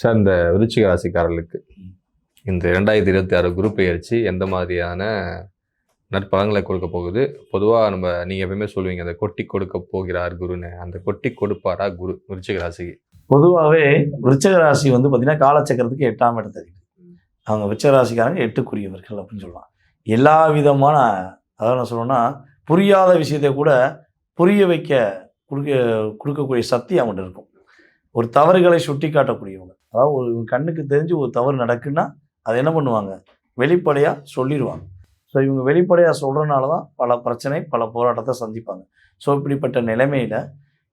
Sir, இந்த விருச்சிக ராசிக்காரர்களுக்கு இந்த 2026 குரு பெயர்ச்சி எந்த மாதிரியான நற்பலன்களை கொடுக்க போகுது? பொதுவாக நீங்கள் எப்பயுமே சொல்லுவீங்க, அந்த கொட்டி கொடுக்க போகிறார் குருன்னு. அந்த கொட்டி கொடுப்பாரா குரு விருச்சிக ராசிக்கு? பொதுவாகவே விருச்சிக ராசி பார்த்தீங்கன்னா காலச்சக்கரத்துக்கு 8ஆம் இடம் தெரியுது. அவங்க விருச்சிக ராசிக்காரங்க 8க்குரியவர்கள் அப்படின்னு சொல்லலாம். எல்லா விதமான, அதாவது நான் சொல்லணும்னா, புரியாத விஷயத்தை கூட புரிய வைக்க கொடுக்கக்கூடிய சக்தி அவங்கள்ட்ட இருக்கும். ஒரு தவறுகளை சுட்டி காட்டக்கூடியவங்க. அதாவது ஒரு கண்ணுக்கு தெரிஞ்சு ஒரு தவறு நடக்குன்னா அதை என்ன பண்ணுவாங்க, வெளிப்படையாக சொல்லிடுவாங்க. ஸோ இவங்க வெளிப்படையாக சொல்கிறனால தான் பல பிரச்சனை, பல போராட்டத்தை சந்திப்பாங்க. ஸோ இப்படிப்பட்ட நிலைமையில்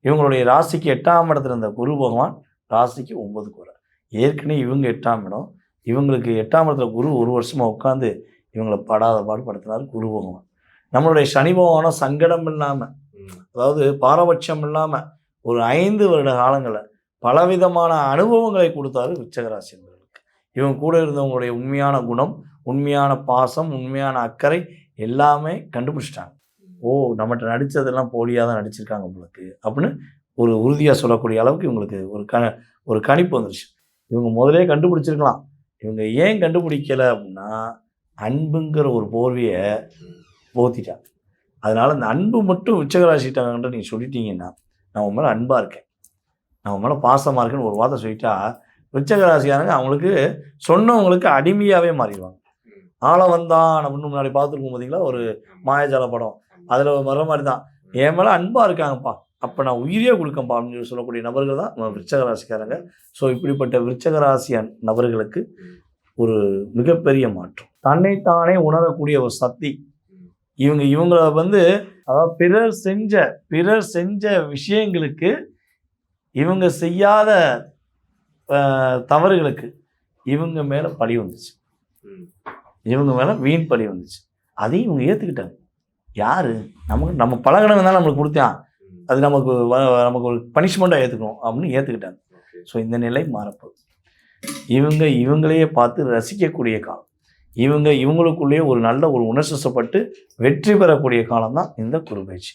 இவங்களுடைய ராசிக்கு 8ஆம் இடத்துல இருந்த குரு பகவான் ராசிக்கு 9க்கு வர, ஏற்கனவே இவங்க 8ஆம் இடம், இவங்களுக்கு 8ஆம் இடத்துல குரு ஒரு வருஷமாக உட்காந்து இவங்களை படாத பாடுபடுத்தினார் குரு பகவான். நம்மளுடைய சனி பகவானும் சங்கடம் இல்லாமல், அதாவது பாரபட்சம் இல்லாமல் ஒரு 5 வருட காலங்களில் பலவிதமான அனுபவங்களை கொடுத்தாரு விருச்சிக ராசி என்பவர்களுக்கு. இவங்க கூட இருந்தவங்களுடைய உண்மையான குணம், உண்மையான பாசம், உண்மையான அக்கறை எல்லாமே கண்டுபிடிச்சிட்டாங்க. ஓ, நம்மகிட்ட நடித்ததெல்லாம் போலியாக தான் நடிச்சிருக்காங்க உங்களுக்கு அப்படின்னு ஒரு உறுதியாக சொல்லக்கூடிய அளவுக்கு இவங்களுக்கு ஒரு கணிப்பு வந்துருச்சு. இவங்க முதலே கண்டுபிடிச்சிருக்கலாம். இவங்க ஏன் கண்டுபிடிக்கலை அப்படின்னா, அன்புங்கிற ஒரு போர்வையை போத்திட்டாங்க. அதனால் அந்த அன்பு மட்டும் விருச்சிக ராசிட்டாங்கன்ற நீங்கள் சொல்லிட்டீங்கன்னா, நான் உன் மேலே அன்பாக இருக்கேன், நான் உன் மேலே பாசமாக இருக்கேன்னு ஒரு வார்த்தை சொல்லிட்டா, விருச்சிக ராசிக்காரங்க அவங்களுக்கு சொன்னவங்களுக்கு அடிமையாகவே மாறிடுவாங்க. ஆளவந்தான் அப்படின்னு முன்னாடி பார்த்துருக்கோம் பார்த்தீங்களா, ஒரு மாயாஜால படம், அதில் வர மாதிரி தான், என் மேலே அன்பாக இருக்காங்கப்பா, அப்போ நான் உயிரே கொடுக்கேன்ப்பா அப்படின்னு சொல்லக்கூடிய நபர்கள் தான் நம்ம விருச்சிக ராசிக்காரங்க. ஸோ இப்படிப்பட்ட விருச்சிக ராசி நபர்களுக்கு ஒரு மிகப்பெரிய மாற்றம், தன்னைத்தானே உணரக்கூடிய ஒரு சக்தி. இவங்களை அதாவது பிறர் செஞ்ச விஷயங்களுக்கு, இவங்க செய்யாத தவறுகளுக்கு இவங்க மேலே பழி வந்துச்சு, இவங்க மேலே வீண் பழி வந்துச்சு. அதையும் இவங்க ஏற்றுக்கிட்டாங்க. யார் நம்ம பழகினவங்க தான் நம்மளுக்கு கொடுத்தான், அது நமக்கு ஒரு பனிஷ்மெண்ட்டாக ஏற்றுக்கணும் அப்படின்னு ஏற்றுக்கிட்டாங்க. ஸோ இந்த நிலை மாறப்போகுது. இவங்களையே பார்த்து ரசிக்கக்கூடிய காலம், இவங்களுக்குள்ளேயே ஒரு நல்ல ஒரு உணர்ச்சிப்பட்டு வெற்றி பெறக்கூடிய காலம் தான் இந்த குரு பயிற்சி.